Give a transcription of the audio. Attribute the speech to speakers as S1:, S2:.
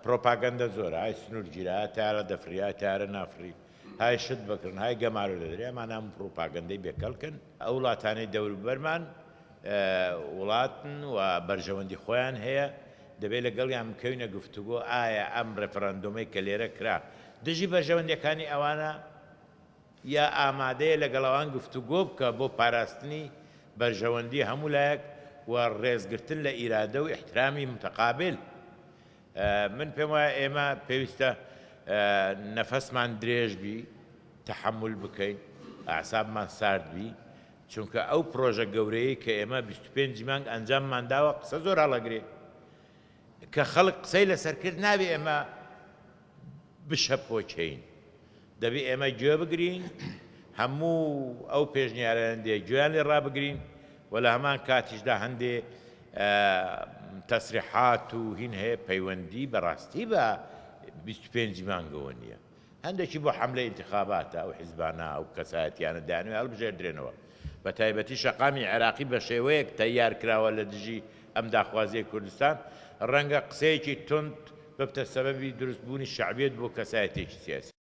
S1: پرۆپاگەندە زۆرە، های سنوورگیرە، تارە دەفریا، تارە نافری، های شت بکردن، های گەمارە لە دەرێ، ئەمان هەموو پرۆپاگەندەی بێکەڵکن. ئەو وڵاتانەی دەوروبەرمان وڵاتن و بەرژەوەندی خۆیان هەیە، دەبێت لەگەڵیان بکەوینە گفتوگۆ ئایا ئەم ڕێفەرەندۆمەی کە لێرە کرا دژی بەرژەوەندیەکانی ئەوانە یا ئامادەیە لەگەڵەوان گفتوگۆ بکە بۆ پاراستنی بەرژەوەندی هەموو لایەک و ڕێزگرتن لە ئیرادە و احترامی متەقابل. من پێم وایە ئێمە پێویستە نەفەسمان درێژ بی، تەحمل بکەین، ئاعسابمان سارد بی، چونکە ئەو پرۆژە گەورەیە کە ئێمە 25 مانگ ئەنجاممان داوە قسە زۆر هەڵەگرێ کە خەڵک قسەی لەسەر کرد نابێ ئێمە بشە پۆچەین، دەبێ ئێمە گوێ بگرین، هەموو ئەو پێشنیاران دێ گوێیان لێ ڕابگرین و لە هەمان کاتیشدا هەندێ تەسریحات و هین هەیە پەیوەندی بەڕاستی بە 25 مانگەوە نییە، هەندێکی بۆ حەملە ئینتیخاباتە ئەو حیزبانە ئەو کەسایەتیانە دانوێ هەڵبژێردرێنەوە، بە تایبەتی شەقامی عێراقی بە شێوەیەک تەیار کراوە لە دژی ئەم داخوازیە کوردستان، ڕەنگە قسەیەکی تند ببتە سەبەبی دروستبوونی شەعبیەت بۆ کەسایەتێکی سیاسی.